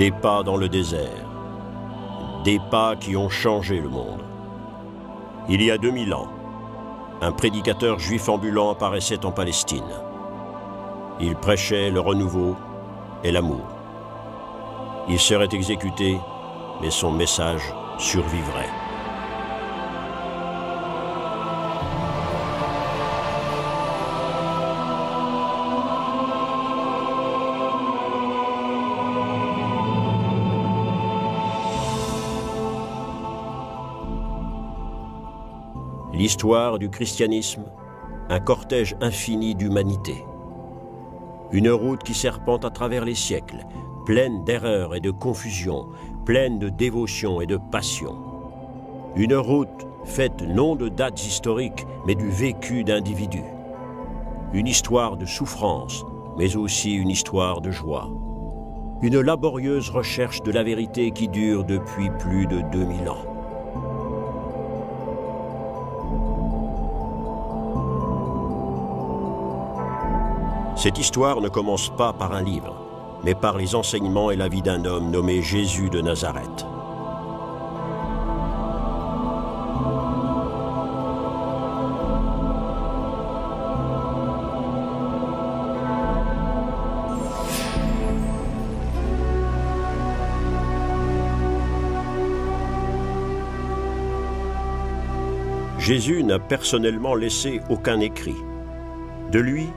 Des pas dans le désert. Des pas qui ont changé le monde. Il y a 2000 ans, un prédicateur juif ambulant apparaissait en Palestine. Il prêchait le renouveau et l'amour. Il serait exécuté, mais son message survivrait. L'histoire du christianisme, un cortège infini d'humanité. Une route qui serpente à travers les siècles, pleine d'erreurs et de confusion, pleine de dévotion et de passion. Une route faite non de dates historiques, mais du vécu d'individus. Une histoire de souffrance, mais aussi une histoire de joie. Une laborieuse recherche de la vérité qui dure depuis plus de 2000 ans. Cette histoire ne commence pas par un livre, mais par les enseignements et la vie d'un homme nommé Jésus de Nazareth. Jésus n'a personnellement laissé aucun écrit. De lui,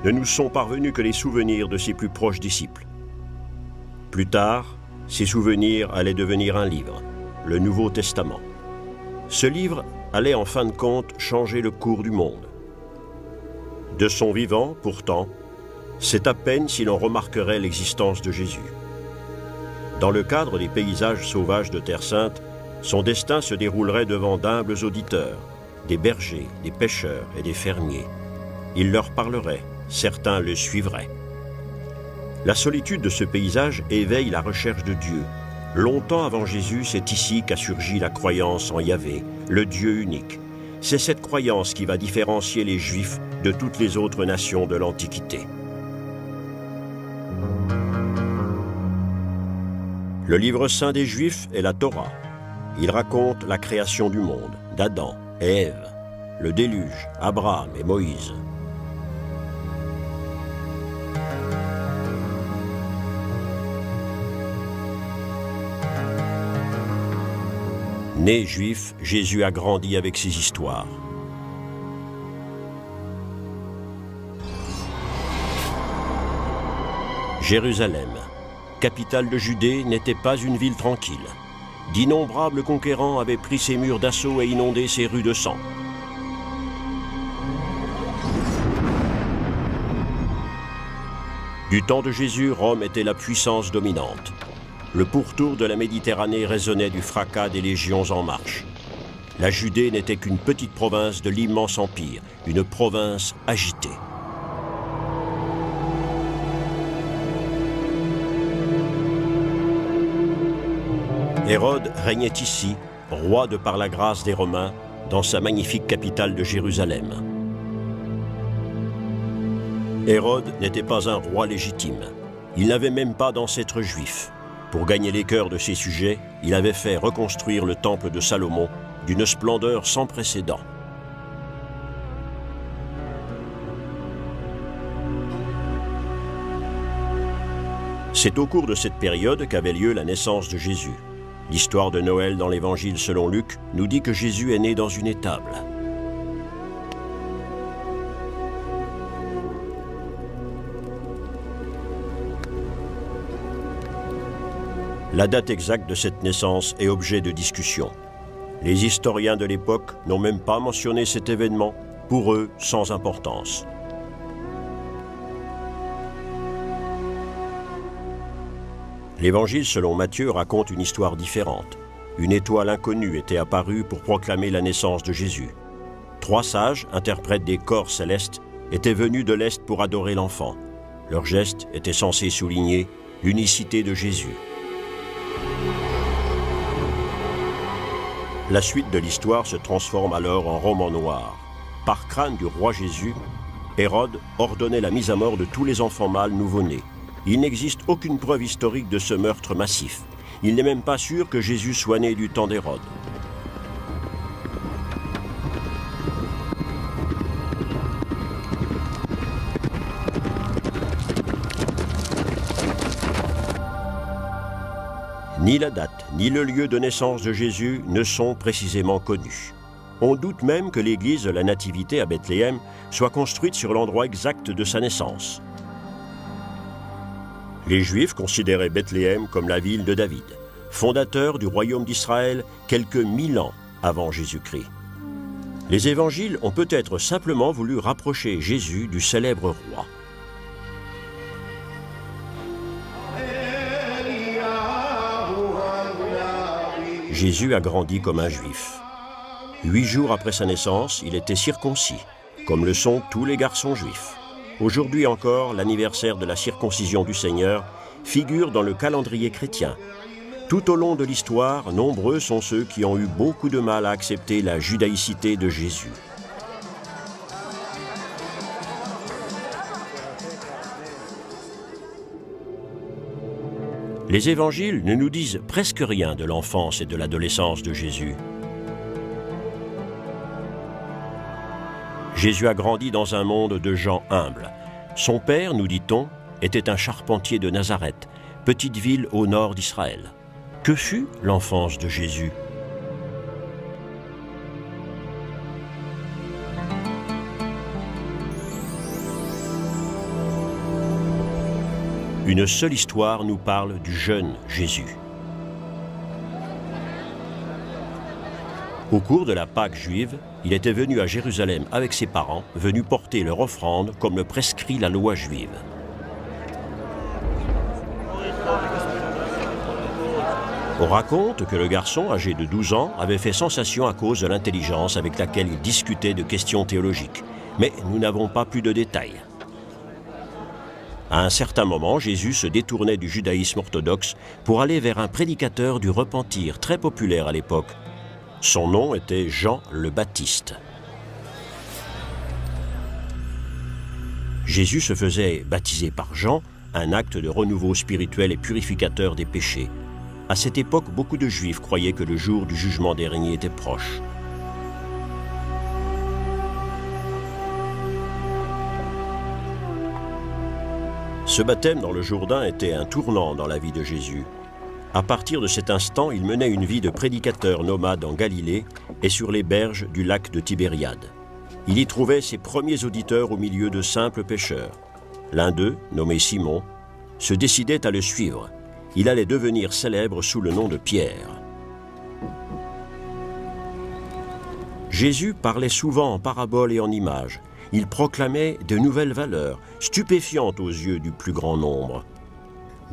ne nous sont parvenus que les souvenirs de ses plus proches disciples. Plus tard, ces souvenirs allaient devenir un livre, le Nouveau Testament. Ce livre allait en fin de compte changer le cours du monde. De son vivant, pourtant, c'est à peine si l'on remarquerait l'existence de Jésus. Dans le cadre des paysages sauvages de Terre Sainte, son destin se déroulerait devant d'humbles auditeurs, des bergers, des pêcheurs et des fermiers. Il leur parlerait. Certains le suivraient. La solitude de ce paysage éveille la recherche de Dieu. Longtemps avant Jésus, c'est ici qu'a surgi la croyance en Yahvé, le Dieu unique. C'est cette croyance qui va différencier les Juifs de toutes les autres nations de l'Antiquité. Le livre saint des Juifs est la Torah. Il raconte la création du monde, d'Adam et Ève, le déluge, Abraham et Moïse. Né juif, Jésus a grandi avec ces histoires. Jérusalem, capitale de Judée, n'était pas une ville tranquille. D'innombrables conquérants avaient pris ses murs d'assaut et inondé ses rues de sang. Du temps de Jésus, Rome était la puissance dominante. Le pourtour de la Méditerranée résonnait du fracas des légions en marche. La Judée n'était qu'une petite province de l'immense empire, une province agitée. Hérode régnait ici, roi de par la grâce des Romains, dans sa magnifique capitale de Jérusalem. Hérode n'était pas un roi légitime. Il n'avait même pas d'ancêtre juif. Pour gagner les cœurs de ses sujets, il avait fait reconstruire le temple de Salomon d'une splendeur sans précédent. C'est au cours de cette période qu'avait lieu la naissance de Jésus. L'histoire de Noël dans l'Évangile selon Luc nous dit que Jésus est né dans une étable. La date exacte de cette naissance est objet de discussion. Les historiens de l'époque n'ont même pas mentionné cet événement, pour eux sans importance. L'Évangile selon Matthieu raconte une histoire différente. Une étoile inconnue était apparue pour proclamer la naissance de Jésus. 3 sages, interprètes des corps célestes, étaient venus de l'Est pour adorer l'enfant. Leur geste était censé souligner l'unicité de Jésus. La suite de l'histoire se transforme alors en roman noir. Par crainte du roi Jésus, Hérode ordonnait la mise à mort de tous les enfants mâles nouveau-nés. il n'existe aucune preuve historique de ce meurtre massif. Il n'est même pas sûr que Jésus soit né du temps d'Hérode. Ni la date, ni le lieu de naissance de Jésus ne sont précisément connus. On doute même que l'église de la Nativité à Bethléem soit construite sur l'endroit exact de sa naissance. Les Juifs considéraient Bethléem comme la ville de David, fondateur du royaume d'Israël quelques 1000 ans avant Jésus-Christ. Les évangiles ont peut-être simplement voulu rapprocher Jésus du célèbre roi. Jésus a grandi comme un juif. 8 jours après sa naissance, il était circoncis, comme le sont tous les garçons juifs. Aujourd'hui encore, l'anniversaire de la circoncision du Seigneur figure dans le calendrier chrétien. Tout au long de l'histoire, nombreux sont ceux qui ont eu beaucoup de mal à accepter la judaïcité de Jésus. Les évangiles ne nous disent presque rien de l'enfance et de l'adolescence de Jésus. Jésus a grandi dans un monde de gens humbles. Son père, nous dit-on, était un charpentier de Nazareth, petite ville au nord d'Israël. Que fut l'enfance de Jésus ? Une seule histoire nous parle du jeune Jésus. Au cours de la Pâque juive, il était venu à Jérusalem avec ses parents, venus porter leur offrande comme le prescrit la loi juive. On raconte que le garçon, âgé de 12 ans, avait fait sensation à cause de l'intelligence avec laquelle il discutait de questions théologiques. Mais nous n'avons pas plus de détails. À un certain moment, Jésus se détournait du judaïsme orthodoxe pour aller vers un prédicateur du repentir très populaire à l'époque. Son nom était Jean le Baptiste. Jésus se faisait baptiser par Jean, un acte de renouveau spirituel et purificateur des péchés. À cette époque, beaucoup de Juifs croyaient que le jour du jugement dernier était proche. Ce baptême dans le Jourdain était un tournant dans la vie de Jésus. À partir de cet instant, il menait une vie de prédicateur nomade en Galilée et sur les berges du lac de Tibériade. Il y trouvait ses premiers auditeurs au milieu de simples pêcheurs. L'un d'eux, nommé Simon, se décidait à le suivre. Il allait devenir célèbre sous le nom de Pierre. Jésus parlait souvent en paraboles et en images. Il proclamait de nouvelles valeurs, stupéfiantes aux yeux du plus grand nombre.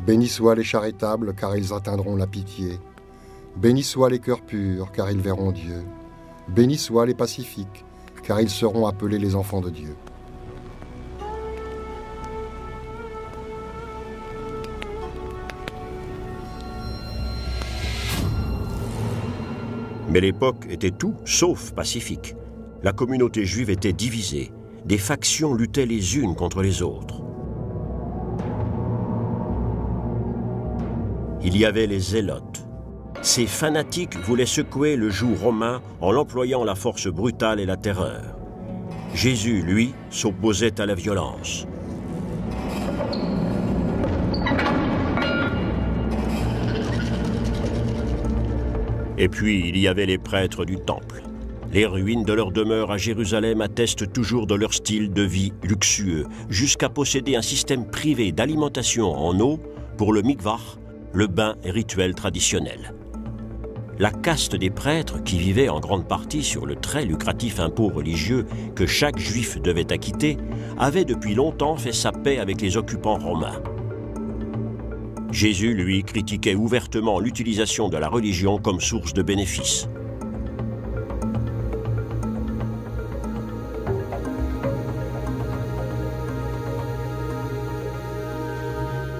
Bénis soient les charitables, car ils atteindront la pitié. Bénis soient les cœurs purs, car ils verront Dieu. Bénis soient les pacifiques, car ils seront appelés les enfants de Dieu. Mais l'époque était tout sauf pacifique. La communauté juive était divisée. Des factions luttaient les unes contre les autres. Il y avait les zélotes. Ces fanatiques voulaient secouer le joug romain en l'employant la force brutale et la terreur. Jésus, lui, s'opposait à la violence. Et puis, il y avait les prêtres du temple. Les ruines de leur demeure à Jérusalem attestent toujours de leur style de vie luxueux, jusqu'à posséder un système privé d'alimentation en eau pour le mikvah, le bain rituel traditionnel. La caste des prêtres, qui vivaient en grande partie sur le très lucratif impôt religieux que chaque juif devait acquitter, avait depuis longtemps fait sa paix avec les occupants romains. Jésus, lui, critiquait ouvertement l'utilisation de la religion comme source de bénéfices.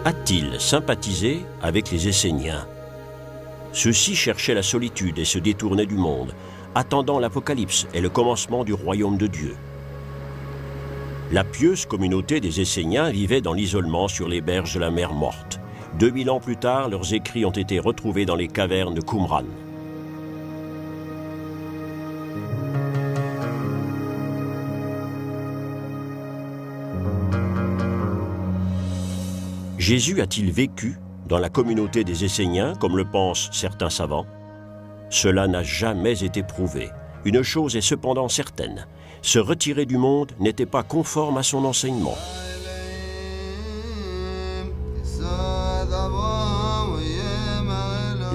A-t-il sympathisé avec les Esséniens? Ceux-ci cherchaient la solitude et se détournaient du monde, attendant l'Apocalypse et le commencement du royaume de Dieu. La pieuse communauté des Esséniens vivait dans l'isolement sur les berges de la mer Morte. 2000 ans plus tard, leurs écrits ont été retrouvés dans les cavernes de Qumran. Jésus a-t-il vécu dans la communauté des Esséniens, comme le pensent certains savants? Cela n'a jamais été prouvé. Une chose est cependant certaine, se retirer du monde n'était pas conforme à son enseignement.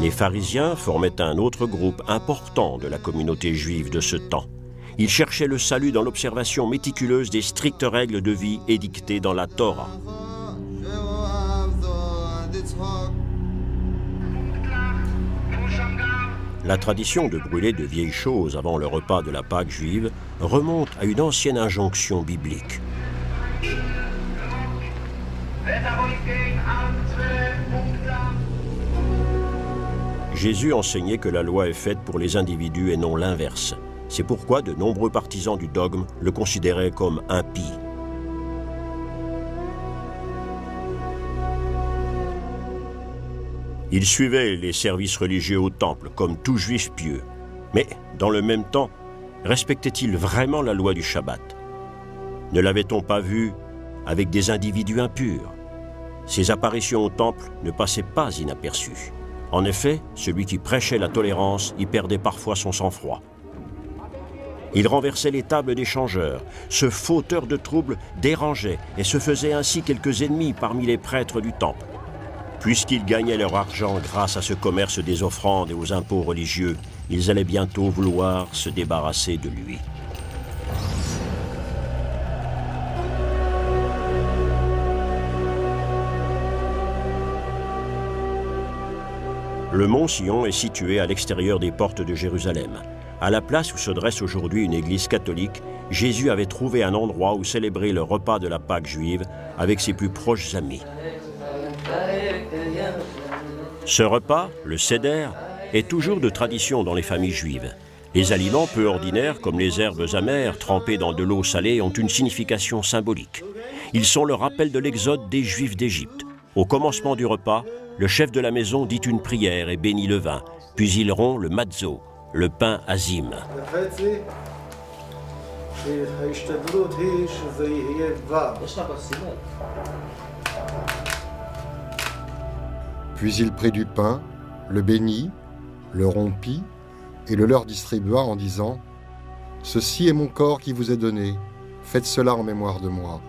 Les pharisiens formaient un autre groupe important de la communauté juive de ce temps. Ils cherchaient le salut dans l'observation méticuleuse des strictes règles de vie édictées dans la Torah. La tradition de brûler de vieilles choses avant le repas de la Pâque juive remonte à une ancienne injonction biblique. Jésus enseignait que la loi est faite pour les individus et non l'inverse. C'est pourquoi de nombreux partisans du dogme le considéraient comme impie. Il suivait les services religieux au temple, comme tout juif pieux. Mais, dans le même temps, respectait-il vraiment la loi du Shabbat? Ne l'avait-on pas vu avec des individus impurs? Ses apparitions au temple ne passaient pas inaperçues. En effet, celui qui prêchait la tolérance y perdait parfois son sang-froid. Il renversait les tables des changeurs. Ce fauteur de troubles dérangeait et se faisait ainsi quelques ennemis parmi les prêtres du temple. Puisqu'ils gagnaient leur argent grâce à ce commerce des offrandes et aux impôts religieux, ils allaient bientôt vouloir se débarrasser de lui. Le mont Sion est situé à l'extérieur des portes de Jérusalem. À la place où se dresse aujourd'hui une église catholique, Jésus avait trouvé un endroit où célébrer le repas de la Pâque juive avec ses plus proches amis. Ce repas, le Seder, est toujours de tradition dans les familles juives. Les aliments peu ordinaires, comme les herbes amères trempées dans de l'eau salée, ont une signification symbolique. Ils sont le rappel de l'exode des Juifs d'Égypte. Au commencement du repas, le chef de la maison dit une prière et bénit le vin, puis il rompt le matzo, le pain azim. Puis il prit du pain, le bénit, le rompit et le leur distribua en disant « Ceci est mon corps qui vous est donné, faites cela en mémoire de moi. »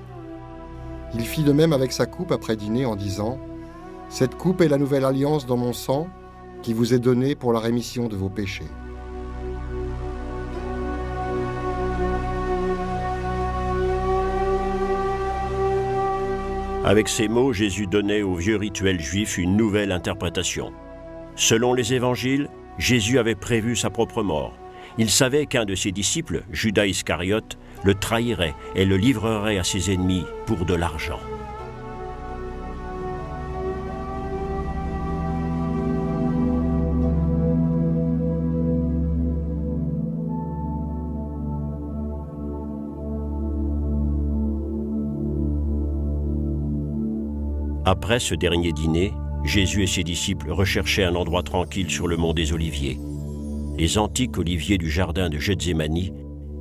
Il fit de même avec sa coupe après dîner en disant « Cette coupe est la nouvelle alliance dans mon sang qui vous est donnée pour la rémission de vos péchés. » Avec ces mots, Jésus donnait au vieux rituel juif une nouvelle interprétation. Selon les évangiles, Jésus avait prévu sa propre mort. Il savait qu'un de ses disciples, Judas Iscariote, le trahirait et le livrerait à ses ennemis pour de l'argent. Après ce dernier dîner, Jésus et ses disciples recherchaient un endroit tranquille sur le mont des Oliviers. Les antiques oliviers du jardin de Gethsémani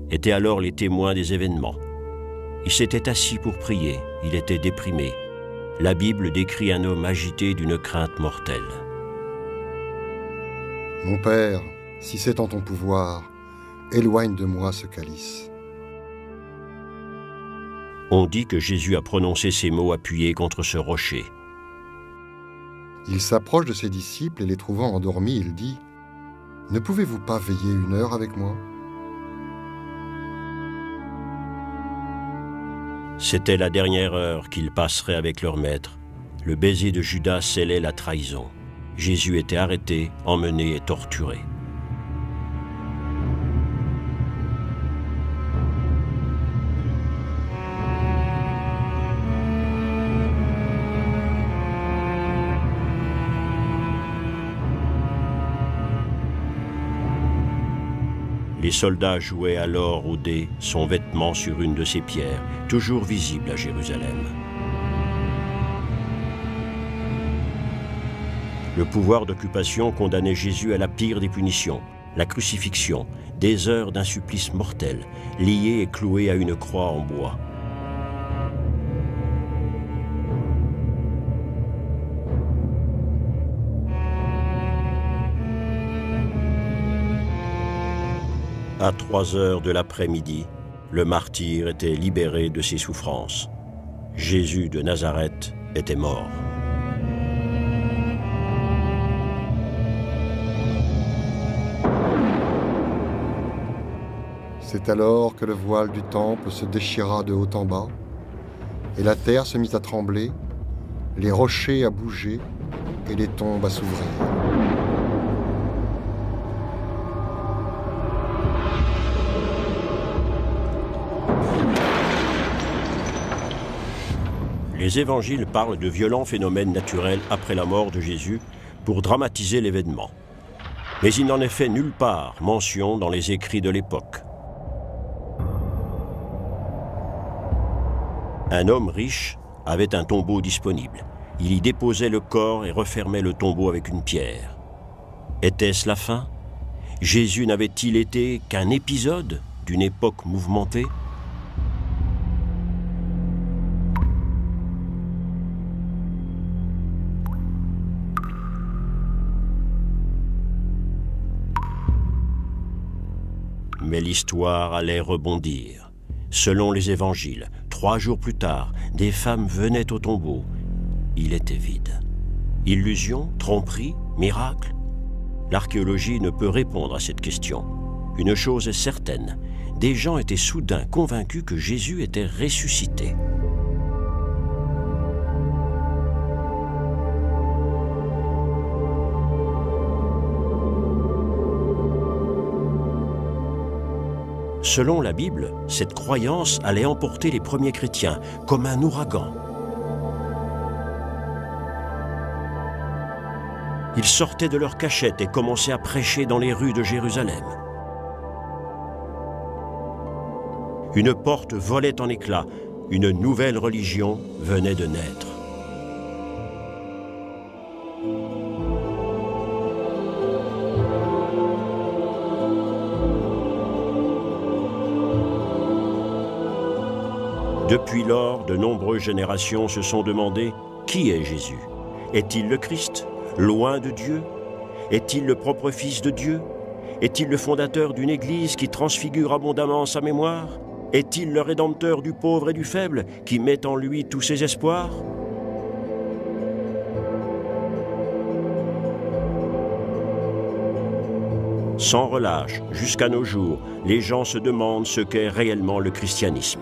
étaient alors les témoins des événements. Il s'était assis pour prier, il était déprimé. La Bible décrit un homme agité d'une crainte mortelle. « Mon Père, si c'est en ton pouvoir, éloigne de moi ce calice. » On dit que Jésus a prononcé ces mots appuyés contre ce rocher. Il s'approche de ses disciples et les trouvant endormis, il dit « Ne pouvez-vous pas veiller 1 heure avec moi ?» C'était la dernière heure qu'ils passeraient avec leur maître. Le baiser de Judas scellait la trahison. Jésus était arrêté, emmené et torturé. Les soldats jouaient alors au dé son vêtement sur une de ces pierres, toujours visible à Jérusalem. Le pouvoir d'occupation condamnait Jésus à la pire des punitions, la crucifixion, des heures d'un supplice mortel, lié et cloué à une croix en bois. À 3 heures de l'après-midi, le martyr était libéré de ses souffrances. Jésus de Nazareth était mort. C'est alors que le voile du temple se déchira de haut en bas, et la terre se mit à trembler, les rochers à bouger et les tombes à s'ouvrir. Les évangiles parlent de violents phénomènes naturels après la mort de Jésus pour dramatiser l'événement. Mais il n'en est fait nulle part mention dans les écrits de l'époque. Un homme riche avait un tombeau disponible. Il y déposait le corps et refermait le tombeau avec une pierre. Était-ce la fin? Jésus n'avait-il été qu'un épisode d'une époque mouvementée? Mais l'histoire allait rebondir. Selon les évangiles, 3 jours plus tard, des femmes venaient au tombeau. Il était vide. Illusion, tromperie, miracle? L'archéologie ne peut répondre à cette question. Une chose est certaine, des gens étaient soudain convaincus que Jésus était ressuscité. Selon la Bible, cette croyance allait emporter les premiers chrétiens comme un ouragan. Ils sortaient de leur cachette et commençaient à prêcher dans les rues de Jérusalem. Une porte volait en éclats, une nouvelle religion venait de naître. Depuis lors, de nombreuses générations se sont demandé qui est Jésus? Est-il le Christ, loin de Dieu? Est-il le propre Fils de Dieu? Est-il le fondateur d'une Église qui transfigure abondamment sa mémoire? Est-il le rédempteur du pauvre et du faible qui met en lui tous ses espoirs? Sans relâche, jusqu'à nos jours, les gens se demandent ce qu'est réellement le christianisme.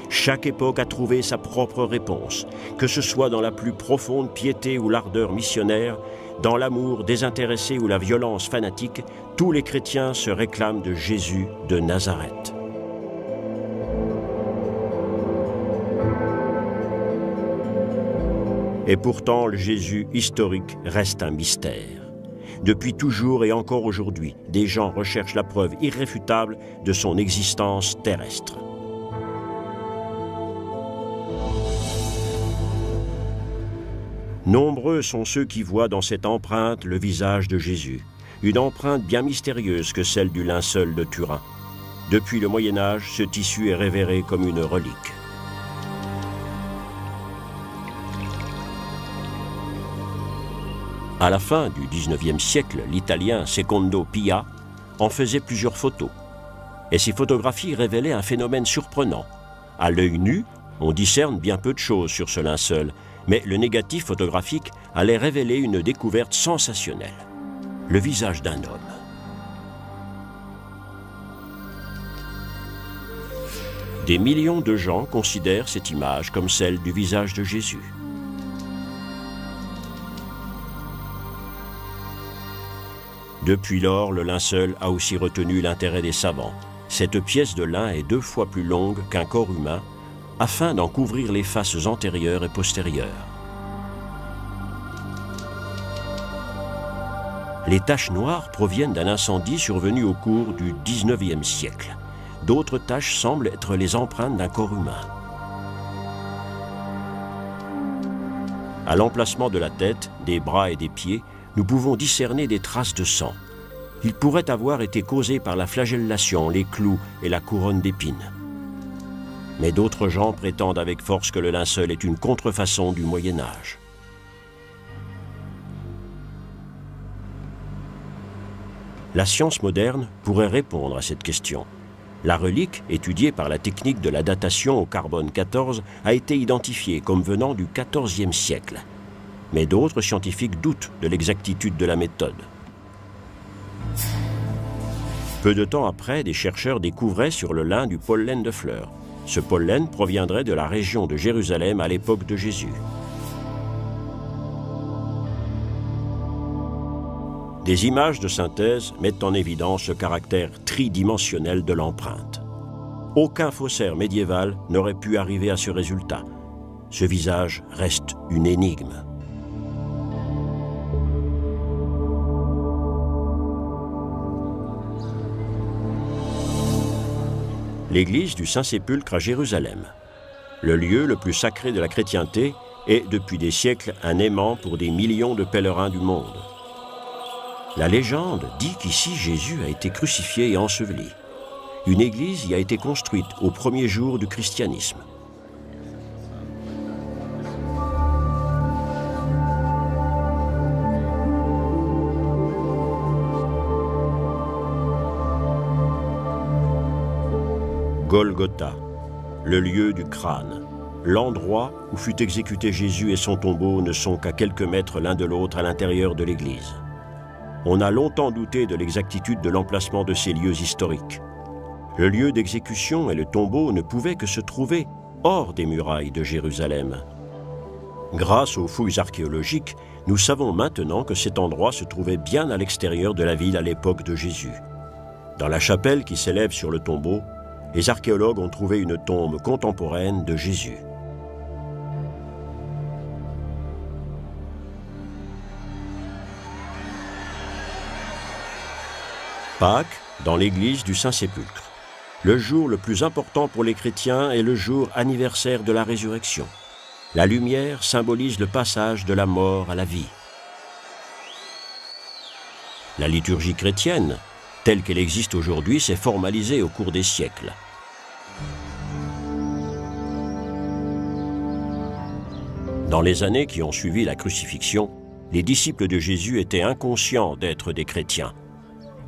Chaque époque a trouvé sa propre réponse, que ce soit dans la plus profonde piété ou l'ardeur missionnaire, dans l'amour désintéressé ou la violence fanatique, tous les chrétiens se réclament de Jésus de Nazareth. Et pourtant, le Jésus historique reste un mystère. Depuis toujours et encore aujourd'hui, des gens recherchent la preuve irréfutable de son existence terrestre. Nombreux sont ceux qui voient dans cette empreinte le visage de Jésus, une empreinte bien mystérieuse que celle du linceul de Turin. Depuis le Moyen-Âge, ce tissu est révéré comme une relique. À la fin du XIXe siècle, l'Italien Secondo Pia en faisait plusieurs photos. Et ces photographies révélaient un phénomène surprenant. À l'œil nu, on discerne bien peu de choses sur ce linceul, mais le négatif photographique allait révéler une découverte sensationnelle. Le visage d'un homme. Des millions de gens considèrent cette image comme celle du visage de Jésus. Depuis lors, le linceul a aussi retenu l'intérêt des savants. Cette pièce de lin est 2 fois plus longue qu'un corps humain, afin d'en couvrir les faces antérieures et postérieures. Les taches noires proviennent d'un incendie survenu au cours du XIXe siècle. D'autres taches semblent être les empreintes d'un corps humain. À l'emplacement de la tête, des bras et des pieds, nous pouvons discerner des traces de sang. Ils pourraient avoir été causés par la flagellation, les clous et la couronne d'épines. Mais d'autres gens prétendent avec force que le linceul est une contrefaçon du Moyen Âge. La science moderne pourrait répondre à cette question. La relique, étudiée par la technique de la datation au carbone 14, a été identifiée comme venant du XIVe siècle. Mais d'autres scientifiques doutent de l'exactitude de la méthode. Peu de temps après, des chercheurs découvraient sur le lin du pollen de fleurs. Ce pollen proviendrait de la région de Jérusalem à l'époque de Jésus. Des images de synthèse mettent en évidence le caractère tridimensionnel de l'empreinte. Aucun faussaire médiéval n'aurait pu arriver à ce résultat. Ce visage reste une énigme. L'église du Saint-Sépulcre à Jérusalem. Le lieu le plus sacré de la chrétienté est depuis des siècles un aimant pour des millions de pèlerins du monde. La légende dit qu'ici Jésus a été crucifié et enseveli. Une église y a été construite au premier jour du christianisme. Golgotha, le lieu du crâne. L'endroit où fut exécuté Jésus et son tombeau ne sont qu'à quelques mètres l'un de l'autre à l'intérieur de l'église. On a longtemps douté de l'exactitude de l'emplacement de ces lieux historiques. Le lieu d'exécution et le tombeau ne pouvaient que se trouver hors des murailles de Jérusalem. Grâce aux fouilles archéologiques, nous savons maintenant que cet endroit se trouvait bien à l'extérieur de la ville à l'époque de Jésus. Dans la chapelle qui s'élève sur le tombeau, les archéologues ont trouvé une tombe contemporaine de Jésus. Pâques, dans l'église du Saint-Sépulcre. Le jour le plus important pour les chrétiens est le jour anniversaire de la résurrection. La lumière symbolise le passage de la mort à la vie. La liturgie chrétienne, telle qu'elle existe aujourd'hui, s'est formalisée au cours des siècles. Dans les années qui ont suivi la crucifixion, les disciples de Jésus étaient inconscients d'être des chrétiens.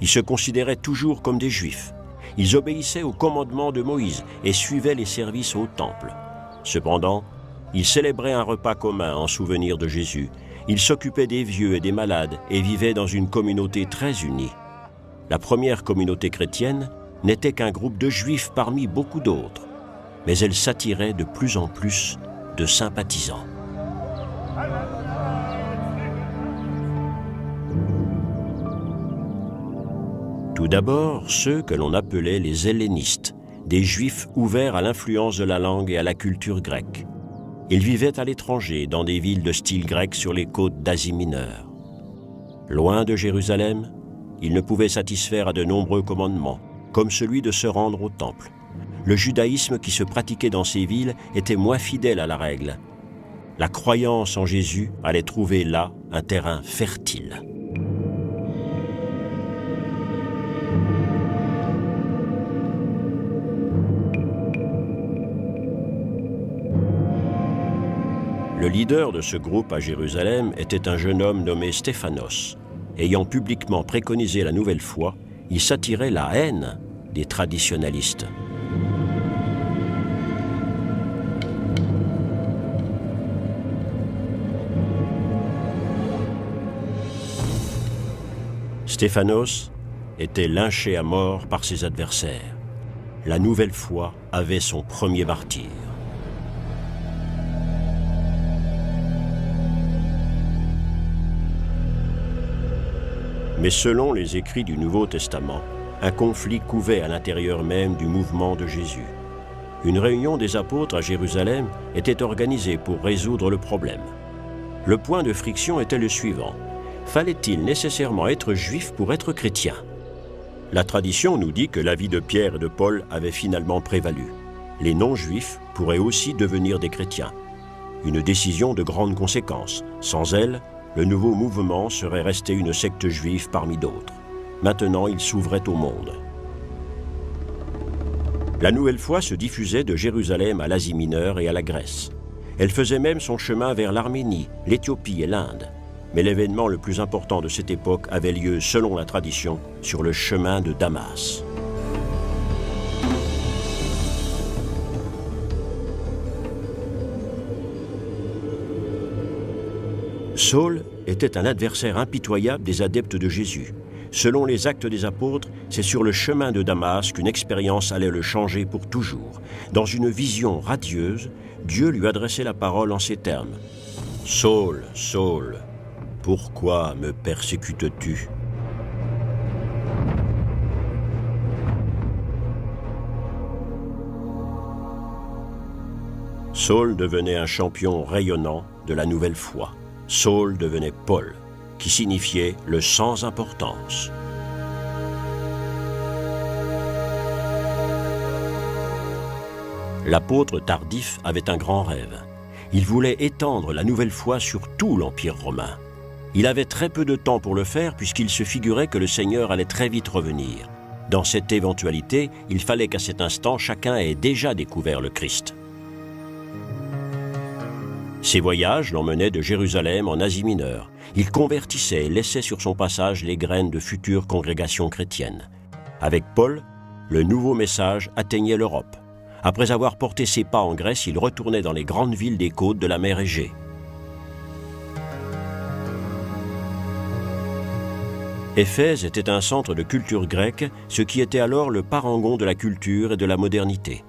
Ils se considéraient toujours comme des Juifs. Ils obéissaient aux commandements de Moïse et suivaient les services au temple. Cependant, ils célébraient un repas commun en souvenir de Jésus. Ils s'occupaient des vieux et des malades et vivaient dans une communauté très unie. La première communauté chrétienne n'était qu'un groupe de Juifs parmi beaucoup d'autres, mais elle s'attirait de plus en plus de sympathisants. Tout d'abord, ceux que l'on appelait les hellénistes, des Juifs ouverts à l'influence de la langue et à la culture grecque. Ils vivaient à l'étranger, dans des villes de style grec sur les côtes d'Asie mineure. Loin de Jérusalem, ils ne pouvaient satisfaire à de nombreux commandements, comme celui de se rendre au temple. Le judaïsme qui se pratiquait dans ces villes était moins fidèle à la règle. La croyance en Jésus allait trouver là un terrain fertile. Le leader de ce groupe à Jérusalem était un jeune homme nommé Stéphanos. Ayant publiquement préconisé la nouvelle foi, il s'attirait la haine des traditionalistes. Stéphanos était lynché à mort par ses adversaires. La nouvelle foi avait son premier martyr. Mais selon les écrits du Nouveau Testament, un conflit couvait à l'intérieur même du mouvement de Jésus. Une réunion des apôtres à Jérusalem était organisée pour résoudre le problème. Le point de friction était le suivant. fallait-il nécessairement être juif pour être chrétien? La tradition nous dit que l'avis de Pierre et de Paul avait finalement prévalu. Les non-juifs pourraient aussi devenir des chrétiens. Une décision de grande conséquence. Sans elle, le nouveau mouvement serait resté une secte juive parmi d'autres. Maintenant, il s'ouvrait au monde. La nouvelle foi se diffusait de Jérusalem à l'Asie mineure et à la Grèce. Elle faisait même son chemin vers l'Arménie, l'Éthiopie et l'Inde. Mais l'événement le plus important de cette époque avait lieu, selon la tradition, sur le chemin de Damas. Saul était un adversaire impitoyable des adeptes de Jésus. Selon les Actes des Apôtres, c'est sur le chemin de Damas qu'une expérience allait le changer pour toujours. Dans une vision radieuse, Dieu lui adressait la parole en ces termes. « Saul, Saul, pourquoi me persécutes-tu » Saul devenait un champion rayonnant de la nouvelle foi. Saul devenait Paul, qui signifiait le sans importance. L'apôtre tardif avait un grand rêve. Il voulait étendre la nouvelle foi sur tout l'Empire romain. Il avait très peu de temps pour le faire puisqu'il se figurait que le Seigneur allait très vite revenir. Dans cette éventualité, il fallait qu'à cet instant, chacun ait déjà découvert le Christ. Ses voyages l'emmenaient de Jérusalem en Asie mineure. Il convertissait et laissait sur son passage les graines de futures congrégations chrétiennes. Avec Paul, le nouveau message atteignait l'Europe. Après avoir porté ses pas en Grèce, il retournait dans les grandes villes des côtes de la mer Égée. Éphèse était un centre de culture grecque, ce qui était alors le parangon de la culture et de la modernité.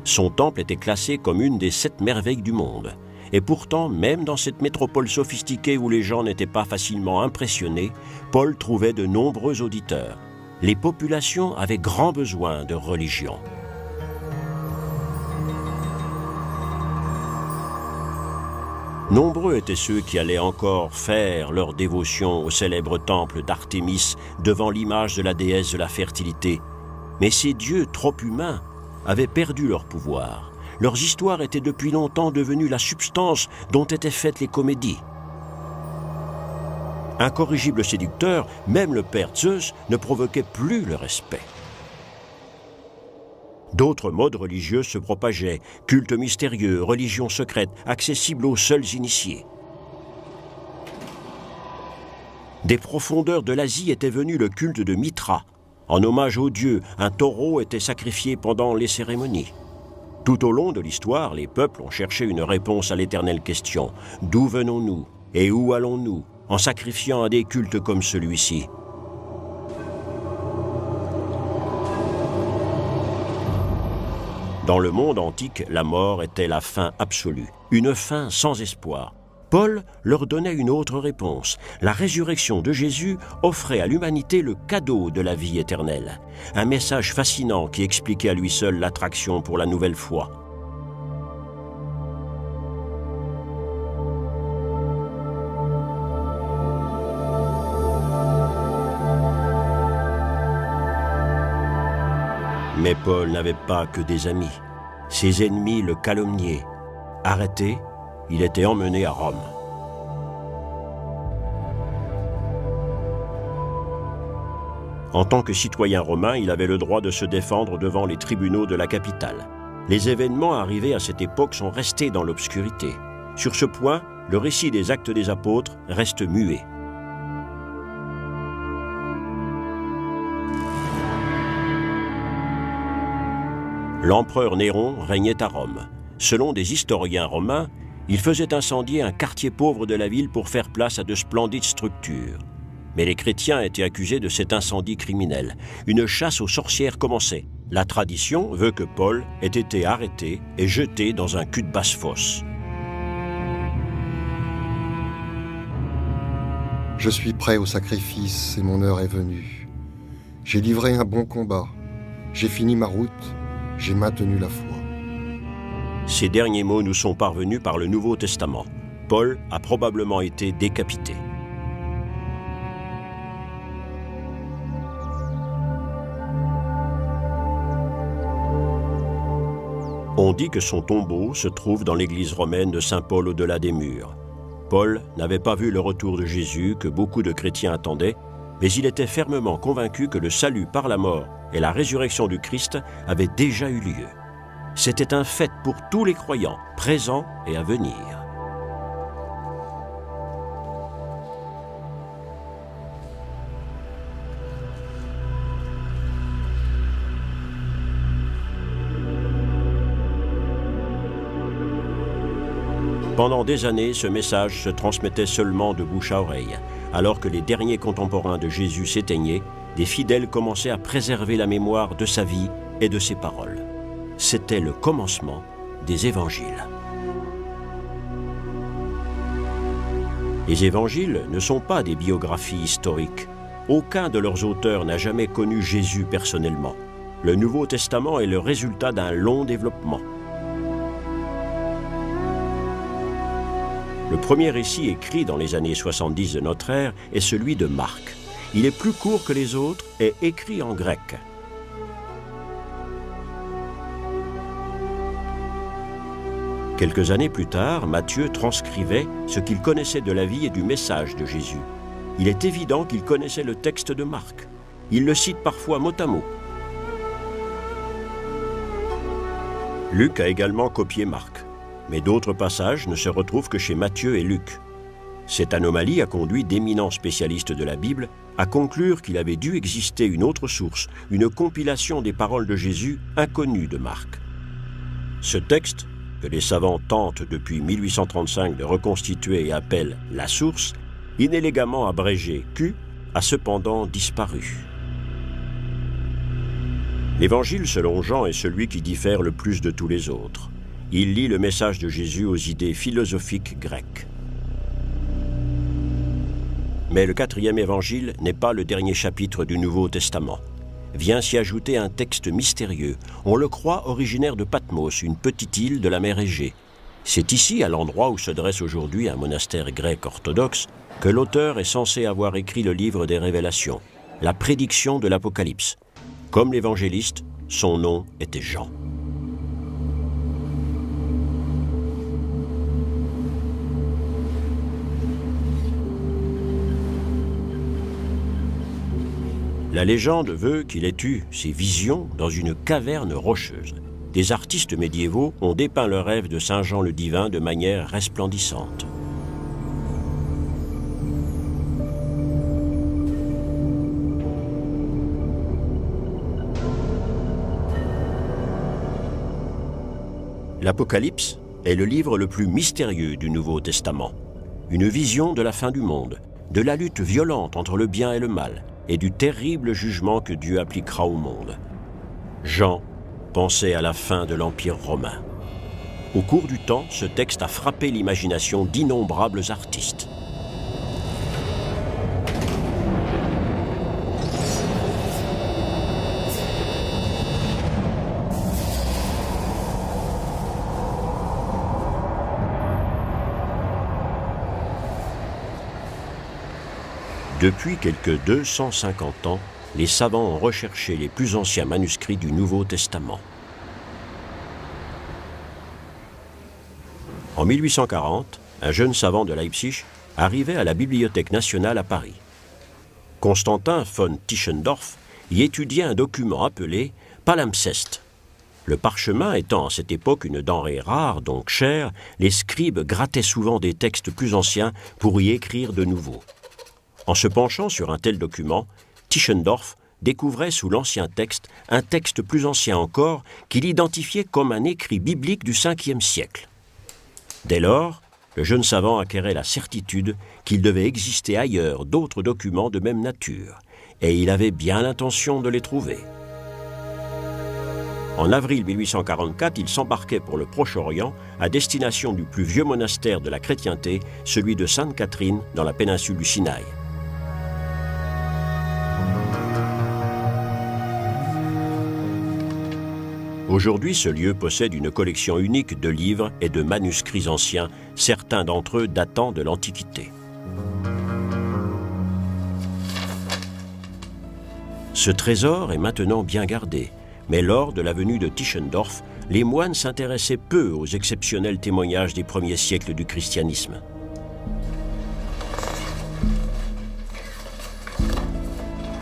Son temple était classé comme une des 7 merveilles du monde. Et pourtant, même dans cette métropole sophistiquée où les gens n'étaient pas facilement impressionnés, Paul trouvait de nombreux auditeurs. Les populations avaient grand besoin de religion. Nombreux étaient ceux qui allaient encore faire leur dévotion au célèbre temple d'Artémis devant l'image de la déesse de la fertilité. Mais ces dieux trop humains avaient perdu leur pouvoir. Leurs histoires étaient depuis longtemps devenues la substance dont étaient faites les comédies. Incorrigible séducteur, même le père Zeus ne provoquait plus le respect. D'autres modes religieux se propageaient, cultes mystérieux, religions secrètes, accessibles aux seuls initiés. Des profondeurs de l'Asie était venu le culte de Mithra. En hommage au dieu, un taureau était sacrifié pendant les cérémonies. Tout au long de l'histoire, les peuples ont cherché une réponse à l'éternelle question « D'où venons-nous et où allons-nous ?» en sacrifiant à des cultes comme celui-ci. Dans le monde antique, la mort était la fin absolue, une fin sans espoir. Paul leur donnait une autre réponse. La résurrection de Jésus offrait à l'humanité le cadeau de la vie éternelle. Un message fascinant qui expliquait à lui seul l'attraction pour la nouvelle foi. Mais Paul n'avait pas que des amis. Ses ennemis le calomniaient. Arrêté, il était emmené à Rome. En tant que citoyen romain, il avait le droit de se défendre devant les tribunaux de la capitale. Les événements arrivés à cette époque sont restés dans l'obscurité. Sur ce point, le récit des Actes des Apôtres reste muet. L'empereur Néron régnait à Rome. Selon des historiens romains, il faisait incendier un quartier pauvre de la ville pour faire place à de splendides structures. Mais les chrétiens étaient accusés de cet incendie criminel. Une chasse aux sorcières commençait. La tradition veut que Paul ait été arrêté et jeté dans un cul de basse-fosse. Je suis prêt au sacrifice et mon heure est venue. J'ai livré un bon combat. J'ai fini ma route. J'ai maintenu la foi. Ces derniers mots nous sont parvenus par le Nouveau Testament. Paul a probablement été décapité. On dit que son tombeau se trouve dans l'église romaine de Saint-Paul au-delà des murs. Paul n'avait pas vu le retour de Jésus que beaucoup de chrétiens attendaient, mais il était fermement convaincu que le salut par la mort et la résurrection du Christ avaient déjà eu lieu. C'était un fait pour tous les croyants, présents et à venir. Pendant des années, ce message se transmettait seulement de bouche à oreille. Alors que les derniers contemporains de Jésus s'éteignaient, des fidèles commençaient à préserver la mémoire de sa vie et de ses paroles. C'était le commencement des évangiles. Les évangiles ne sont pas des biographies historiques. Aucun de leurs auteurs n'a jamais connu Jésus personnellement. Le Nouveau Testament est le résultat d'un long développement. Le premier récit écrit dans les années 70 de notre ère est celui de Marc. Il est plus court que les autres et écrit en grec. Quelques années plus tard, Matthieu transcrivait ce qu'il connaissait de la vie et du message de Jésus. Il est évident qu'il connaissait le texte de Marc. Il le cite parfois mot à mot. Luc a également copié Marc. Mais d'autres passages ne se retrouvent que chez Matthieu et Luc. Cette anomalie a conduit d'éminents spécialistes de la Bible à conclure qu'il avait dû exister une autre source, une compilation des paroles de Jésus inconnues de Marc. Ce texte, que les savants tentent depuis 1835 de reconstituer et appellent « la source », inélégamment abrégé Q, a cependant disparu. L'Évangile selon Jean est celui qui diffère le plus de tous les autres. Il lie le message de Jésus aux idées philosophiques grecques. Mais le 4e évangile n'est pas le dernier chapitre du Nouveau Testament. Vient s'y ajouter un texte mystérieux, on le croit originaire de Patmos, une petite île de la mer Égée. C'est ici, à l'endroit où se dresse aujourd'hui un monastère grec orthodoxe, que l'auteur est censé avoir écrit le livre des Révélations, la prédiction de l'Apocalypse. Comme l'évangéliste, son nom était Jean. La légende veut qu'il ait eu ses visions dans une caverne rocheuse. Des artistes médiévaux ont dépeint le rêve de Saint Jean le Divin de manière resplendissante. L'Apocalypse est le livre le plus mystérieux du Nouveau Testament. Une vision de la fin du monde, de la lutte violente entre le bien et le mal, et du terrible jugement que Dieu appliquera au monde. Jean pensait à la fin de l'Empire romain. Au cours du temps, ce texte a frappé l'imagination d'innombrables artistes. Depuis quelques 250 ans, les savants ont recherché les plus anciens manuscrits du Nouveau Testament. En 1840, un jeune savant de Leipzig arrivait à la Bibliothèque nationale à Paris. Constantin von Tischendorf y étudiait un document appelé palimpseste. Le parchemin étant à cette époque une denrée rare, donc chère, les scribes grattaient souvent des textes plus anciens pour y écrire de nouveaux. En se penchant sur un tel document, Tischendorf découvrait sous l'ancien texte un texte plus ancien encore qu'il identifiait comme un écrit biblique du 5e siècle. Dès lors, le jeune savant acquérait la certitude qu'il devait exister ailleurs d'autres documents de même nature, et il avait bien l'intention de les trouver. En avril 1844, il s'embarquait pour le Proche-Orient à destination du plus vieux monastère de la chrétienté, celui de Sainte-Catherine dans la péninsule du Sinaï. Aujourd'hui, ce lieu possède une collection unique de livres et de manuscrits anciens, certains d'entre eux datant de l'Antiquité. Ce trésor est maintenant bien gardé, mais lors de la venue de Tischendorf, les moines s'intéressaient peu aux exceptionnels témoignages des premiers siècles du christianisme.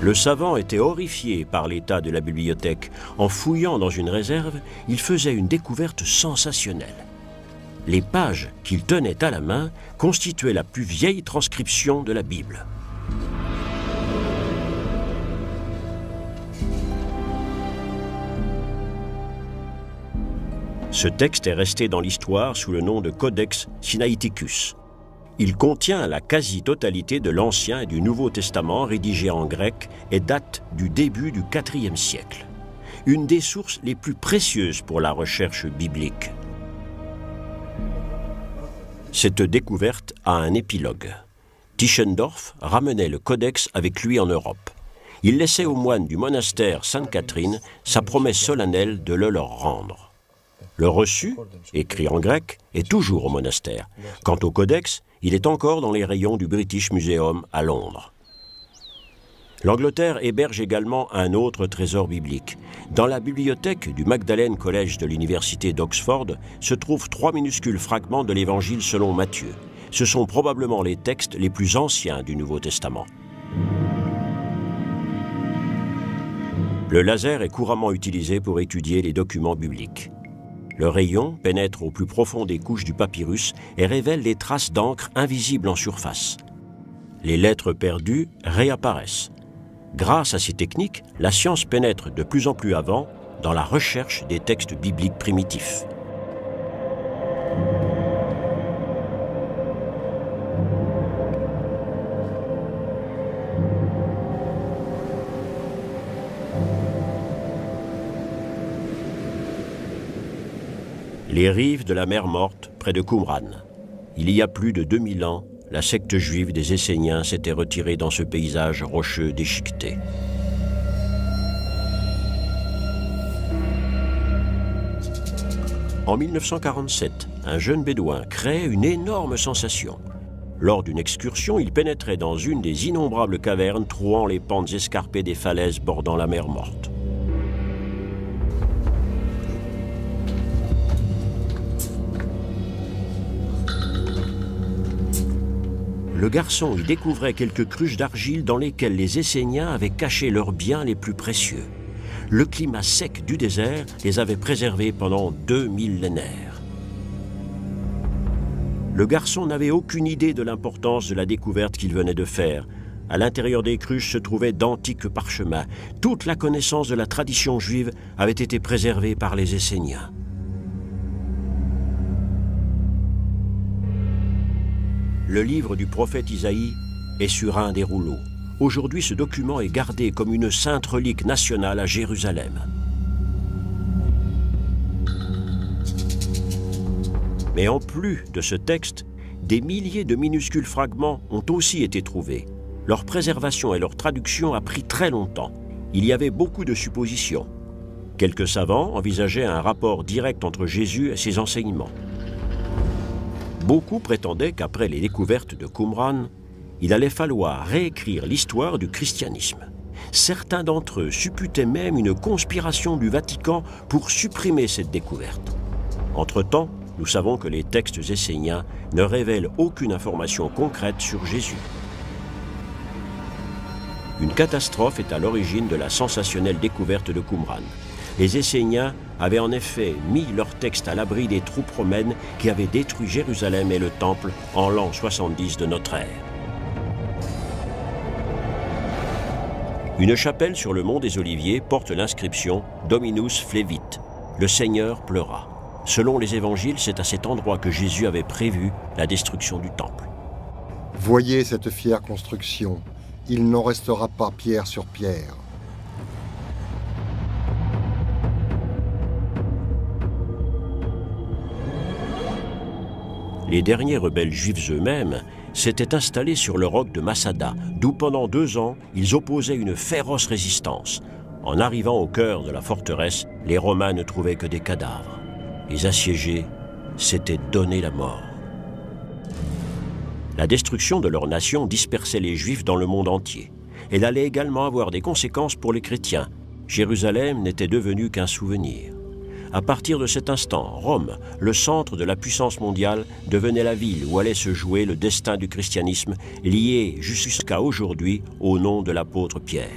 Le savant était horrifié par l'état de la bibliothèque. En fouillant dans une réserve, il faisait une découverte sensationnelle. Les pages qu'il tenait à la main constituaient la plus vieille transcription de la Bible. Ce texte est resté dans l'histoire sous le nom de Codex Sinaiticus. Il contient la quasi-totalité de l'Ancien et du Nouveau Testament rédigés en grec et date du début du IVe siècle. Une des sources les plus précieuses pour la recherche biblique. Cette découverte a un épilogue. Tischendorf ramenait le codex avec lui en Europe. Il laissait aux moines du monastère Sainte-Catherine sa promesse solennelle de le leur rendre. Le reçu, écrit en grec, est toujours au monastère. Quant au codex, il est encore dans les rayons du British Museum à Londres. L'Angleterre héberge également un autre trésor biblique. Dans la bibliothèque du Magdalen College de l'université d'Oxford se trouvent 3 minuscules fragments de l'Évangile selon Matthieu. Ce sont probablement les textes les plus anciens du Nouveau Testament. Le laser est couramment utilisé pour étudier les documents bibliques. Le rayon pénètre au plus profond des couches du papyrus et révèle les traces d'encre invisibles en surface. Les lettres perdues réapparaissent. Grâce à ces techniques, la science pénètre de plus en plus avant dans la recherche des textes bibliques primitifs. Les rives de la mer Morte, près de Qumran. Il y a plus de 2000 ans, la secte juive des Esséniens s'était retirée dans ce paysage rocheux déchiqueté. En 1947, un jeune bédouin créait une énorme sensation. Lors d'une excursion, il pénétrait dans une des innombrables cavernes trouant les pentes escarpées des falaises bordant la mer Morte. Le garçon y découvrait quelques cruches d'argile dans lesquelles les Esséniens avaient caché leurs biens les plus précieux. Le climat sec du désert les avait préservés pendant 2 millénaires. Le garçon n'avait aucune idée de l'importance de la découverte qu'il venait de faire. À l'intérieur des cruches se trouvaient d'antiques parchemins. Toute la connaissance de la tradition juive avait été préservée par les Esséniens. Le livre du prophète Isaïe est sur un des rouleaux. Aujourd'hui, ce document est gardé comme une sainte relique nationale à Jérusalem. Mais en plus de ce texte, des milliers de minuscules fragments ont aussi été trouvés. Leur préservation et leur traduction a pris très longtemps. Il y avait beaucoup de suppositions. Quelques savants envisageaient un rapport direct entre Jésus et ses enseignements. Beaucoup prétendaient qu'après les découvertes de Qumran, il allait falloir réécrire l'histoire du christianisme. Certains d'entre eux supputaient même une conspiration du Vatican pour supprimer cette découverte. Entre-temps, nous savons que les textes esséniens ne révèlent aucune information concrète sur Jésus. Une catastrophe est à l'origine de la sensationnelle découverte de Qumran. Les Esséniens avaient en effet mis leurs textes à l'abri des troupes romaines qui avaient détruit Jérusalem et le Temple en l'an 70 de notre ère. Une chapelle sur le mont des Oliviers porte l'inscription « Dominus flevit », le Seigneur pleura. Selon les évangiles, c'est à cet endroit que Jésus avait prévu la destruction du Temple. Voyez cette fière construction, il n'en restera pas pierre sur pierre. Les derniers rebelles juifs eux-mêmes s'étaient installés sur le roc de Masada, d'où pendant 2 ans, ils opposaient une féroce résistance. En arrivant au cœur de la forteresse, les Romains ne trouvaient que des cadavres. Les assiégés s'étaient donné la mort. La destruction de leur nation dispersait les Juifs dans le monde entier. Elle allait également avoir des conséquences pour les chrétiens. Jérusalem n'était devenue qu'un souvenir. À partir de cet instant, Rome, le centre de la puissance mondiale, devenait la ville où allait se jouer le destin du christianisme, lié jusqu'à aujourd'hui au nom de l'apôtre Pierre.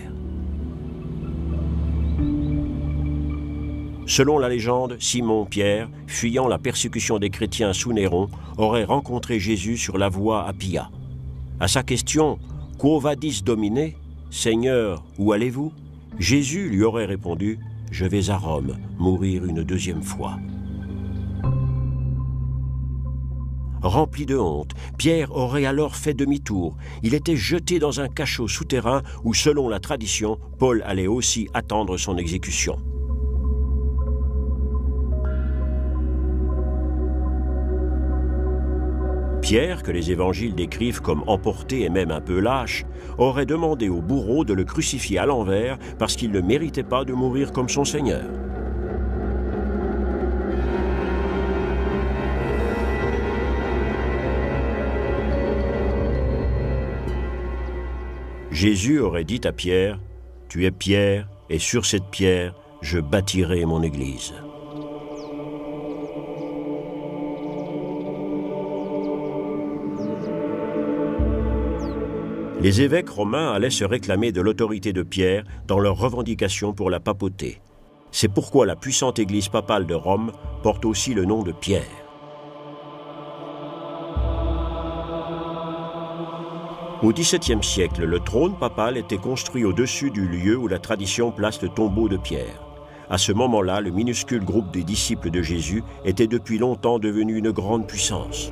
Selon la légende, Simon-Pierre, fuyant la persécution des chrétiens sous Néron, aurait rencontré Jésus sur la voie à Pia. À sa question « Quo vadis Domine ?» Seigneur, où allez-vous? Jésus lui aurait répondu « Je vais à Rome, mourir une deuxième fois. » Rempli de honte, Pierre aurait alors fait demi-tour. Il était jeté dans un cachot souterrain où, selon la tradition, Paul allait aussi attendre son exécution. Pierre, que les évangiles décrivent comme emporté et même un peu lâche, aurait demandé au bourreau de le crucifier à l'envers parce qu'il ne méritait pas de mourir comme son Seigneur. Jésus aurait dit à Pierre, « Tu es Pierre, et sur cette pierre, je bâtirai mon Église. » Les évêques romains allaient se réclamer de l'autorité de Pierre dans leurs revendications pour la papauté. C'est pourquoi la puissante église papale de Rome porte aussi le nom de Pierre. Au XVIIe siècle, le trône papal était construit au-dessus du lieu où la tradition place le tombeau de Pierre. À ce moment-là, le minuscule groupe des disciples de Jésus était depuis longtemps devenu une grande puissance.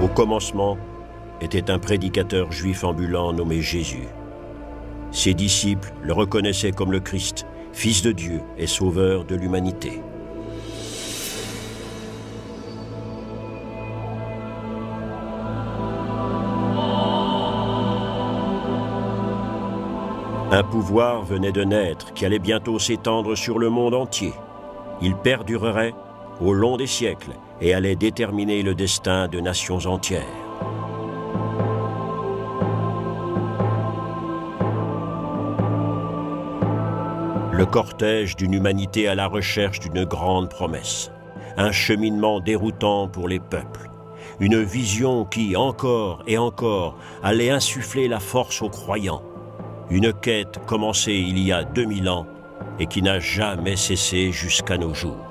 Au commencement était un prédicateur juif ambulant nommé Jésus. Ses disciples le reconnaissaient comme le Christ, Fils de Dieu et Sauveur de l'humanité. Un pouvoir venait de naître qui allait bientôt s'étendre sur le monde entier. Il perdurerait au long des siècles et allait déterminer le destin de nations entières. Le cortège d'une humanité à la recherche d'une grande promesse, un cheminement déroutant pour les peuples, une vision qui, encore et encore, allait insuffler la force aux croyants, une quête commencée il y a 2000 ans et qui n'a jamais cessé jusqu'à nos jours.